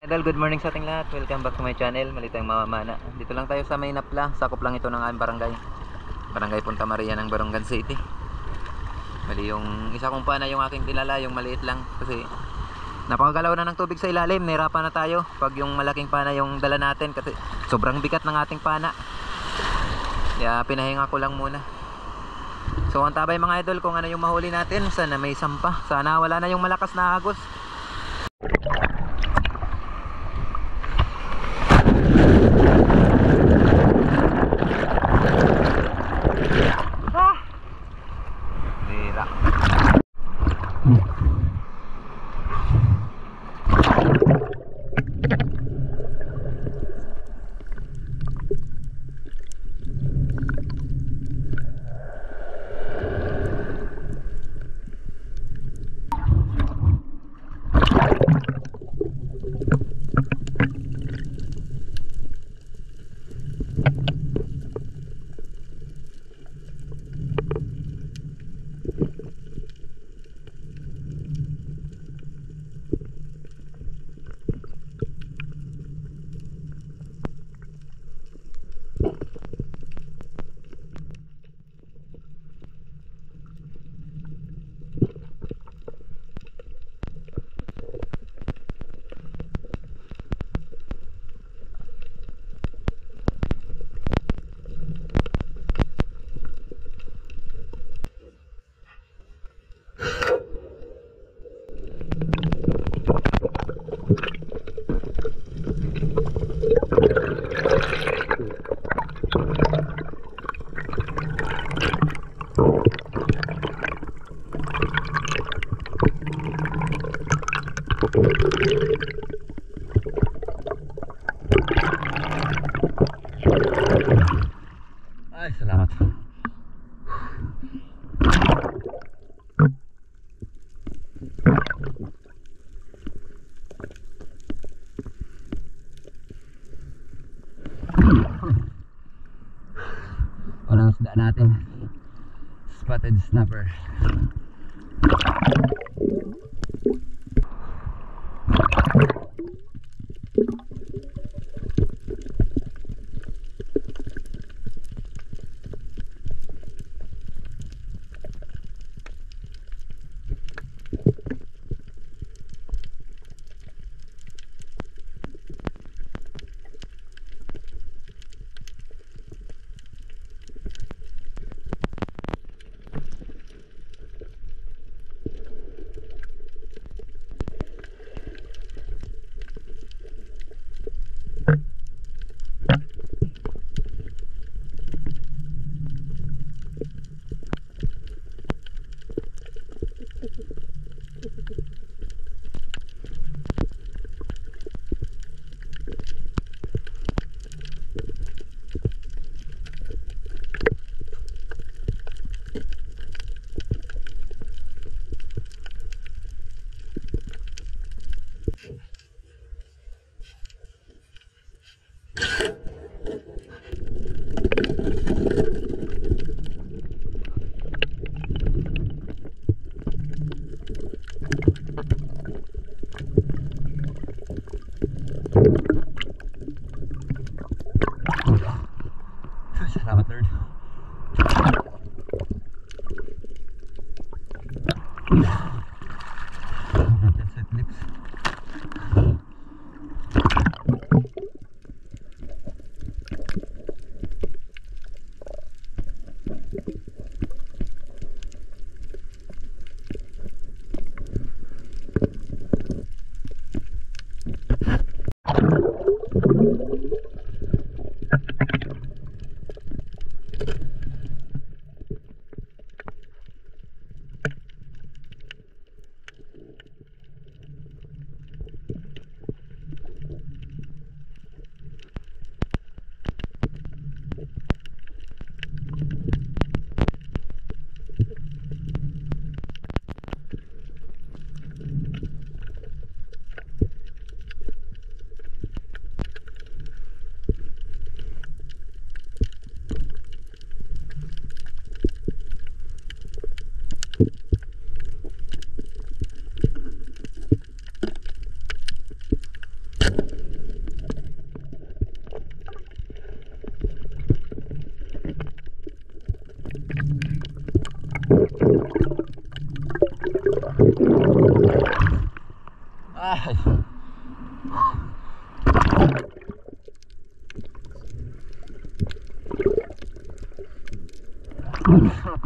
Idol, good morning sa ating lahat. Welcome back to my channel. Mali tayong mamamana. Dito lang tayo sa Maynapla. Sakop lang ito ng aming barangay. Barangay Punta Maria ng Barongan City. Mali yung isa kong pana yung aking kilala, yung maliit lang. Kasi napakagalaw na ng tubig sa ilalim. Nahirapan na tayo pag yung malaking pana yung dala natin. Kasi sobrang bigat ng ating pana. Kaya pinahinga ko lang muna. So ang tabay mga idol kung ano yung mahuli natin. Sana may sampa. Sana wala na yung malakas na agos. Ay, salamat. Unang isda natin, spotted snapper.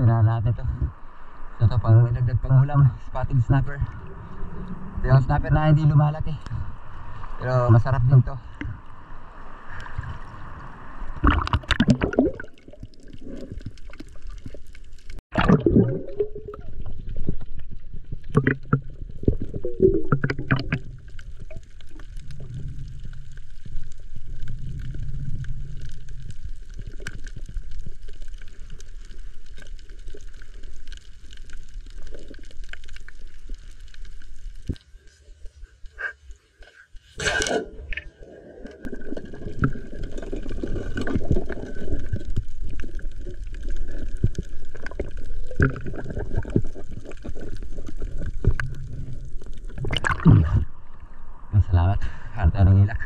Tira natin to. So ito pang may dagdag pang ulam, spotted snapper. Ito yung snapper na hindi lumalaki, pero masarap din to. Salamat. Harap tayo ng ilak.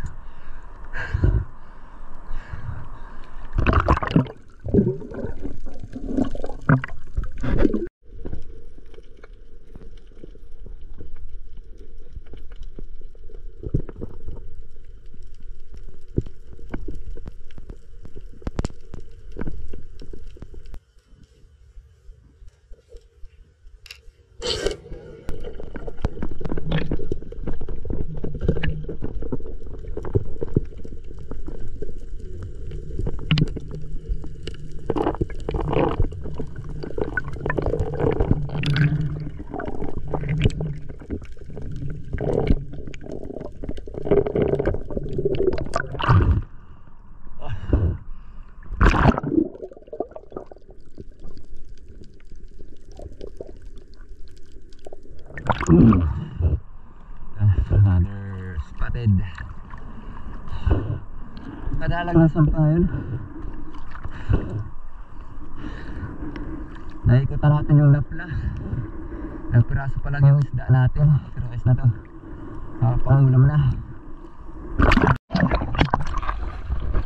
Another spotted. Kadalang ng sampayan. Naikutan natin yung lapla. Nagpiraso pa lang yung isda natin. Pero is na to. Pangulam na.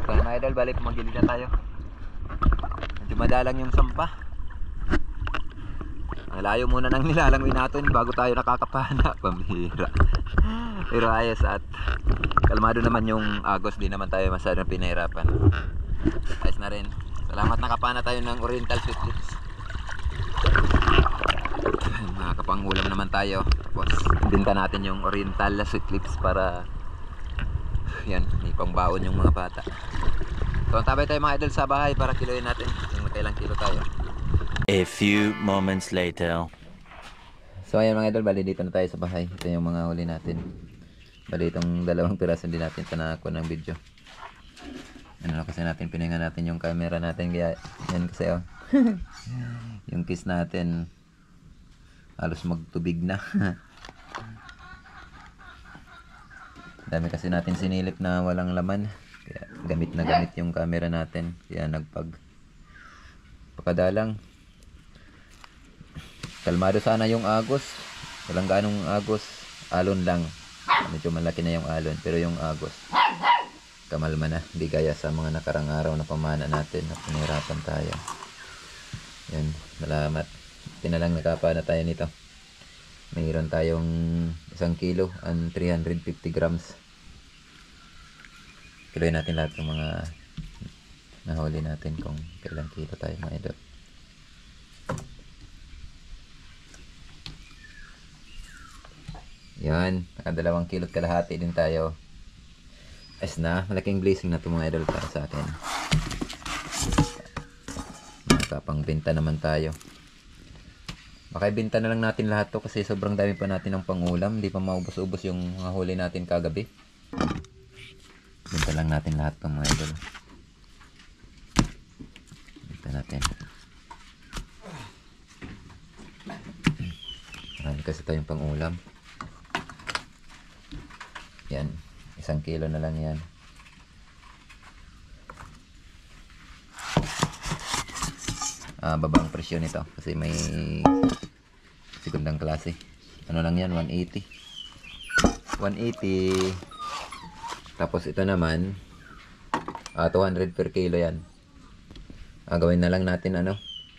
So mga idol, balik magilid na tayo. Medyo madalang yung sampa. Malayo muna nang nilalangoy natin bago tayo nakakapana. Pamihira. Pero ayos at kalmado naman yung agos. Di naman tayo masyadong pinahirapan. Ayos na rin. Salamat, nakapana tayo ng Oriental Sweet Lips. Nakakapangulam naman tayo. Tapos binta natin yung Oriental Sweet Lips para yan, may pangbaon yung mga bata. So tabay tayo mga idol sa bahay para kiloin natin kung kailang kilo tayo. A few moments later. So ayan mga idol, bali dito na tayo sa bahay. Ito yung mga huli natin. Bali itong dalawang piraso hindi natin tanako ng video. Ano kasi natin, pininga natin yung camera natin. Kaya yan kasi oh. Yung kiss natin halos magtubig na. Dami kasi natin sinilip na walang laman. Kaya gamit na gamit yung camera natin. Kaya pakadalang. Kalmado sana yung agos. Walang ganong agos. Alon lang. Medyo malaki na yung alon. Pero yung agos, kamalma na. Hindi gaya sa mga nakarang araw na pamana natin. Na pinahirapan tayo. Yan. Salamat. Tinalang nakapana tayo nito. Mayroon tayong 1 kilo and 350 grams. Kiloin natin lahat ng mga nahuli natin kung kailang kilo tayo mga idol. Yan, naka 2 kilo't kalahati din tayo. As na, malaking blessing na ito mga idol para sa akin. Nakapangbenta naman tayo. Baka ibenta na lang natin lahat to kasi sobrang dami pa natin ng pangulam. Hindi pa maubos-ubos yung mga huli natin kagabi. Benta lang natin lahat to mga idol. Benta natin. Marami kasi tayong pangulam. Yan, 1 kilo na lang yan. Babang presyo nito kasi may segundang klase. Ano lang yan, 180. 180. Tapos ito naman 200 per kilo yan. Gawin na lang natin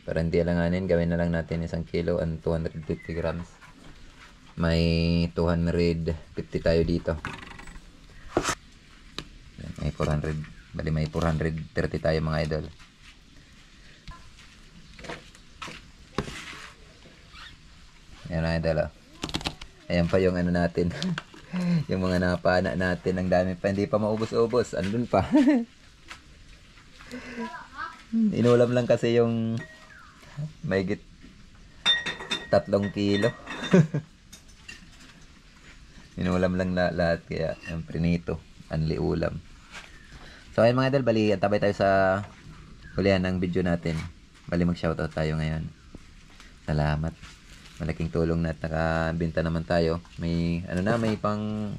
para hindi alanganin, gawin na lang natin 1 kilo and 250 grams. May 250 tayo dito. 400. Bali may 430 tayo mga idol. Ayan mga idol. Ayan pa yung ano natin. Yung mga napana natin. Ang dami pa. Hindi pa maubos-ubos. Andun pa. Inulam lang kasi yung mahigit 3 kilo. Inulam lang lahat. Kaya yung prinito. Anli ulam. So ayun mga idol. Bali tabay tayo sa hulihan ng video natin. Bali mag-shoutout tayo ngayon. Salamat. Malaking tulong na at nakabenta naman tayo. May ano na, may pang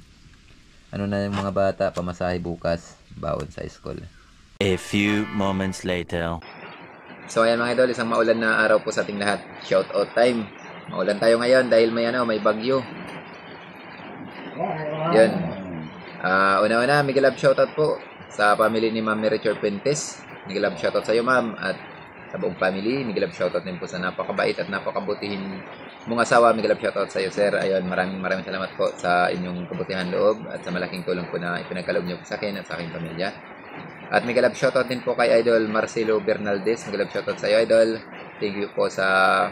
ano na yung mga bata, pamasahe bukas, baon sa school. A few moments later. So ayan mga idol, isang maulan na araw po sa ating lahat. Shout out time. Maulan tayo ngayon dahil may bagyo. Yun. Una-una, Miguel Love shoutout po sa family ni Ma'am Richard Pentes. Miguel Love shoutout sa iyo ma'am at sa buong family. Miguel Love shoutout din po sa napakabait at napakabutihin mong asawa. Miguel Love shoutout sa iyo sir. Ayun, maraming salamat po sa inyong kabutihan loob at sa malaking tulong po na ipinagkaloob niyo po sa akin at sa aking pamilya. At Miguel Love shoutout din po kay Idol Marcelo Bernaldez. Miguel Love shoutout sa iyo Idol. Thank you po sa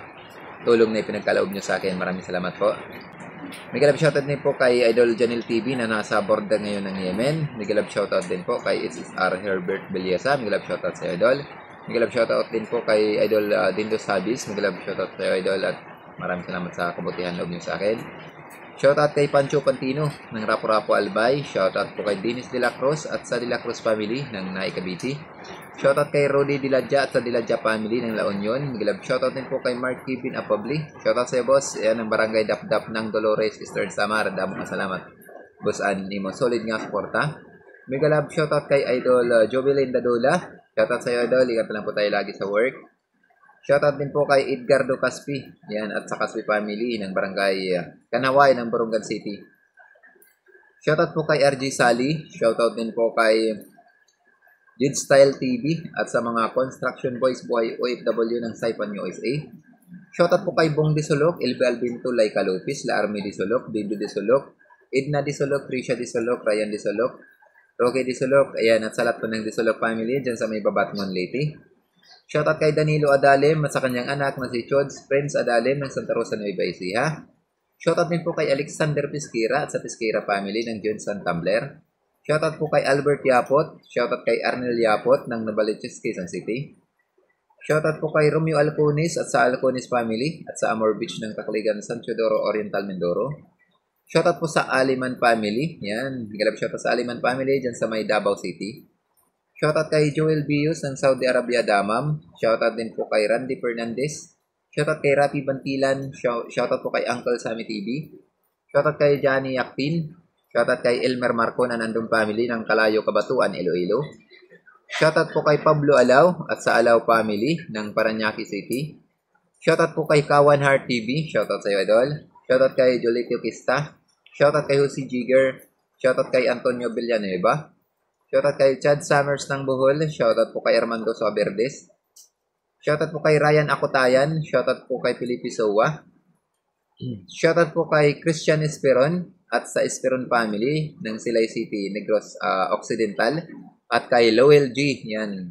tulong na ipinagkaloob niyo sa akin. Maraming salamat po. Miguel Love shoutout din po kay Idol Janil TV na nasa borda ngayon ng Yemen. Miguel Love shoutout din po kay SSR Herbert Beliasa. Miguel Love shoutout sa iyo Idol. Miguel Love shoutout din po kay Idol Dindo Sabis. Miguel Love shoutout sa iyo Idol at maraming salamat sa kabutihan loob niyo sa akin. Shoutout kay Pancho Pantino ng Rapo-Rapo Albay. Shoutout po kay Dennis De La Cruz at sa De La Cruz family ng Naik Cavite. Shoutout kay Rodi Diladja at sa Diladja family ng La Union. Miguel Love shoutout din po kay Mark Kevin Apabli. Shoutout sa iyo boss. Ayan ang barangay Dapdap ng Dolores Eastern Samar. Damong salamat. Boss Animo. Solid nga suporta. Miguel Love shoutout kay Idol Jovelyn Dadola. Shoutout sa iyo Idol. Ingat lang po tayo lagi sa work. Shoutout din po kay Edgardo Caspi. Yan, at sa Caspi family ng barangay Kanaway ng Borongan City. Shoutout po kay RJ Sally. Shoutout din po kay Jid Style TV at sa mga construction boys buhay OFW ng Saipan USA. Shoutout po kay Bong Disolok, Elbe Albinto, Laika Lopez, La Army Disolok, Dindo Disolok, Edna Disolok, Trisha Disolok, Ryan Disolok, Roque Disolok, ayan, at sa lahat po ng Disolok family dyan sa may Babatmon Leyte. Shoutout kay Danilo Adalem at sa kanyang anak na si Chods Prince Adalem ng Santa Rosa Nueva Ecija. Shoutout din po kay Alexander Pisquera at sa Pisquera family ng Johnson Tumbler. Shoutout po kay Albert Yapot. Shoutout kay Arnel Yapot ng Navaliches, Quezon City. Shoutout po kay Romeo Alconis at sa Alconis family at sa Amor Beach ng Takligan, San Teodoro Oriental, Mindoro. Shoutout po sa Aliman family. Yan, higalap shoutout sa Aliman family dyan sa may Davao City. Shoutout kay Joel Bius ng Saudi Arabia, Damam. Shoutout din po kay Randy Fernandez. Shoutout kay Rapi Bantilan. Shoutout po kay Uncle Sammy TV. Shoutout kay Johnny Yakpin. Shoutout kay Elmer Marco na nandong family ng Kalayo, Kabatuan, Iloilo. Shoutout po kay Pablo Alaw at sa Alaw family ng Paranaque City. Shoutout po kay Kawan Heart TV. Shoutout sa iyo, Idol. Shoutout kay Jolitio Kista. Shoutout kay Jose Jigger. Shoutout kay Antonio Villanueva. Shoutout kay Chad Summers ng Bohol. Shoutout po kay Armando Soberdes. Shoutout po kay Ryan Akotayan. Shoutout po kay Felipe Sowa. Shoutout po kay Christian Esperon at sa Esperon family ng Silay City, Negros Occidental. At kay Lowell G. Yan.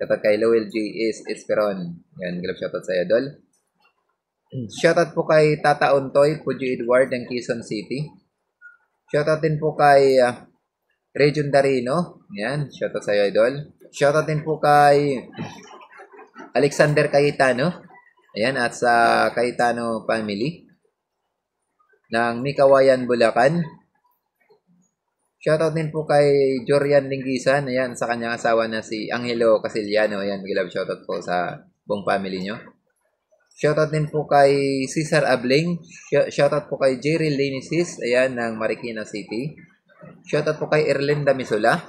Shoutout kay Lowell G is Esperon. Yan. Galap shoutout sa Idol. Shoutout po kay Tata Ontoy, Pujo Edward ng Quezon City. Shoutout din po kay Region Darino. Yan. Shoutout sa iyo, Idol. Shoutout din po kay Alexander Cayetano. Ayan. At sa Cayetano family ng Mikawayan, Bulacan. Shoutout din po kay Jorian Linggisan. Ayan. Sa kanyang asawa na si Angelo Casiliano. Ayan. Mag-love shoutout po sa buong family nyo. Shoutout din po kay Cesar Abling. Shoutout po kay Jerry Linisis. Ayan. Ng Marikina City. Shoutout po kay Erlinda Misula.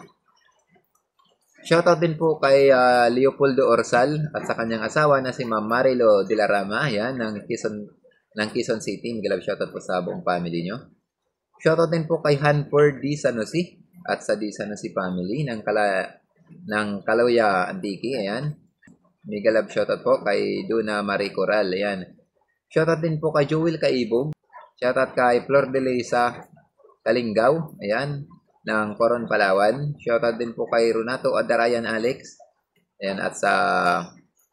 Shoutout din po kay Leopoldo Orsal at sa kanyang asawa na si Ma'am Marilo de la Rama, yan, ng Quezon City. Mag-love shoutout po sa buong family nyo. Shoutout din po kay Hanford D. Sanusi at sa D. Sanusi family ng Calauya, Antique. Ayan. Mag-love shoutout po kay Duna Marie Coral. Ayan. Shoutout din po kay Joel Kaibog. Shoutout kay Flor de Leysa Kalingaw. Ayan. ng Coron, Palawan. Shoutout din po kay Renato Adarayan Alex. Ayan, at sa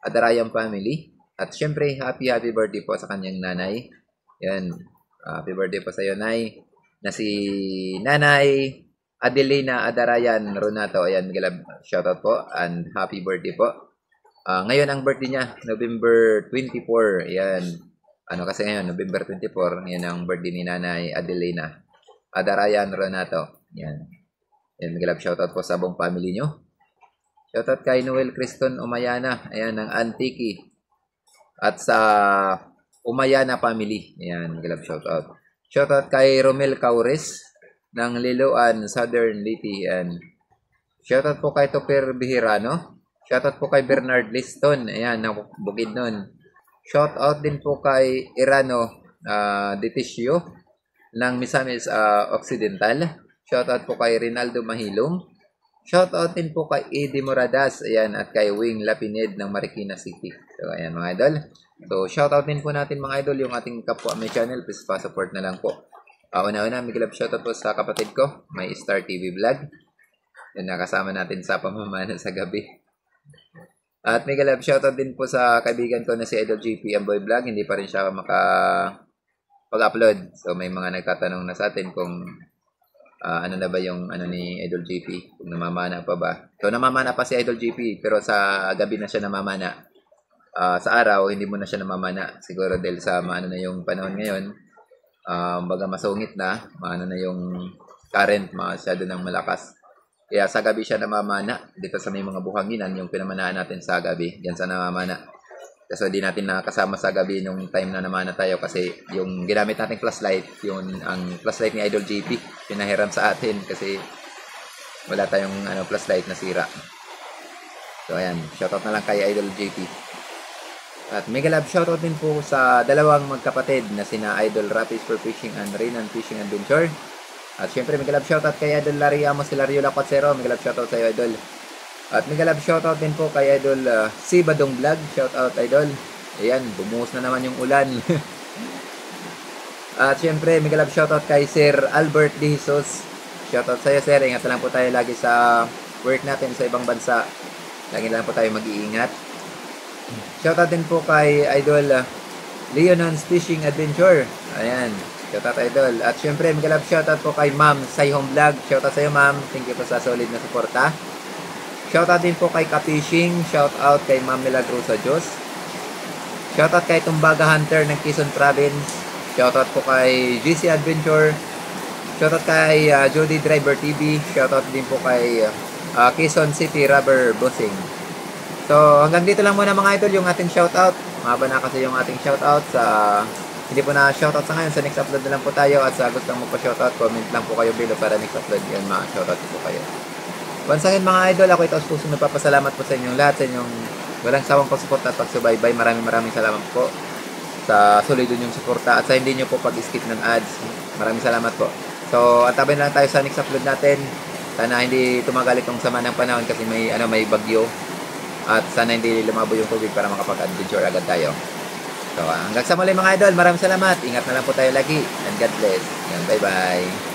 Adarayan family. At syempre, happy birthday po sa kanyang nanay. Ayan, happy birthday po sa iyo, Nay. Na si Nanay Adelina Adarayan Renato. Ayan, shoutout po and happy birthday po. Ngayon ang birthday niya, November 24. Ayan. Ano kasi ngayon, November 24. Yan ang birthday ni Nanay Adelina Adarayan Renato. Ayan. Ayan, shoutout po sa buong family nyo. Shoutout kay Noel Criston Umayana. Ayan, ng Antiki. At sa Umayana family. Ayan, shoutout. Shoutout kay Romel Caures ng Liloan, Southern Liti. Ayan. Shoutout po kay Topper Bihirano. Shoutout po kay Bernard Liston. Ayan, ng Bukidnon. Shoutout din po kay Irano Detisio ng Misamis Occidental. Shoutout po kay Rinaldo Mahilong. Shoutout din po kay Eddie Moradas. Ayan, at kay Wing Lapined ng Marikina City. So, ayan mga idol. So, shoutout din po natin mga idol yung ating kapwa may channel. Please pa-support na lang po. Una-una, big love shoutout po sa kapatid ko. May Star TV Vlog. Yan, nakasama natin sa pamamana sa gabi. At mega love shoutout din po sa kaibigan ko na si Idol GP Amboy Vlog. Hindi pa rin siya makapag-upload. So may mga nagtatanong na sa atin kung ano na ba yung ano ni Idol GP. Kung namamana pa ba. So namamana pa si Idol GP pero sa gabi na siya namamana. Sa araw hindi mo na siya namamana. Siguro dahil sa maano na yung panahon ngayon. Baga masungit na. Maano na yung current masyado ng malakas. Kaya sa gabi siya namamana. Dito sa may mga buhanginan, yung pinamanaan natin sa gabi. Diyan sa namamana. Kasi di natin nakasama sa gabi nung time na namana tayo. Kasi yung ginamit nating flashlight, yun ang flashlight ni Idol GP. Pinahiram sa atin kasi wala tayong flashlight na sira. So ayan, shoutout na lang kay Idol GP. At mega love shoutout din po sa dalawang magkapatid na sina Idol Rapis for Fishing and Renan Fishing Adventure. At syempre, mega love shoutout kay Idol Larry Amos, Hilario Lacuatsero. Mega love shoutout sa iyo, Idol. At mega love shoutout din po kay Idol si Badong Vlog. Shoutout, Idol. Ayan, bumuhos na naman yung ulan. At syempre, mega love shoutout kay Sir Albert De Jesus. Shoutout sa iyo, Sir. Ingat lang po tayo lagi sa work natin sa ibang bansa. Lagi lang po tayo mag-iingat. Shoutout din po kay Idol Leonon's Fishing Adventure. Ayan. Shoutout Idol. At syempre, mega love shoutout po kay Ma'am Sayhong Vlog. Shoutout sa iyo, Ma'am. Thank you po sa solid na suporta. Shoutout din po kay Kapishing. Shoutout kay Ma'am Milagrosa Diyos. Shoutout kay Tumbaga Hunter ng Quezon Province. Shoutout po kay GC Adventure. Shoutout kay Jody Driver TV. Shoutout din po kay Quezon City Rubber Bossing. So, hanggang dito lang muna mga idol yung ating shoutout. Mahaba na kasi yung ating shoutout sa... Hindi po na shoutout sa ngayon. Sa next upload na lang po tayo. At sa gusto mo po shoutout, comment lang po kayo below para next upload yan. Shoutout po kayo. Once again mga idol, ako ito puso nagpapasalamat po sa inyong lahat. Sa inyong walang sawang pagsuporta at pagsubaybay. Maraming salamat po sa solid yung suporta. At sa hindi nyo po pag-skip ng ads. Maraming salamat po. So, antabayin lang tayo sa next upload natin. Sana hindi tumagal itong sama ng panahon kasi may bagyo. At sana hindi lumabo yung tubig para makapag-adventure agad tayo. So, hanggang sa muli mga idol, maraming salamat. Ingat na lang po tayo lagi. And God bless. Bye-bye.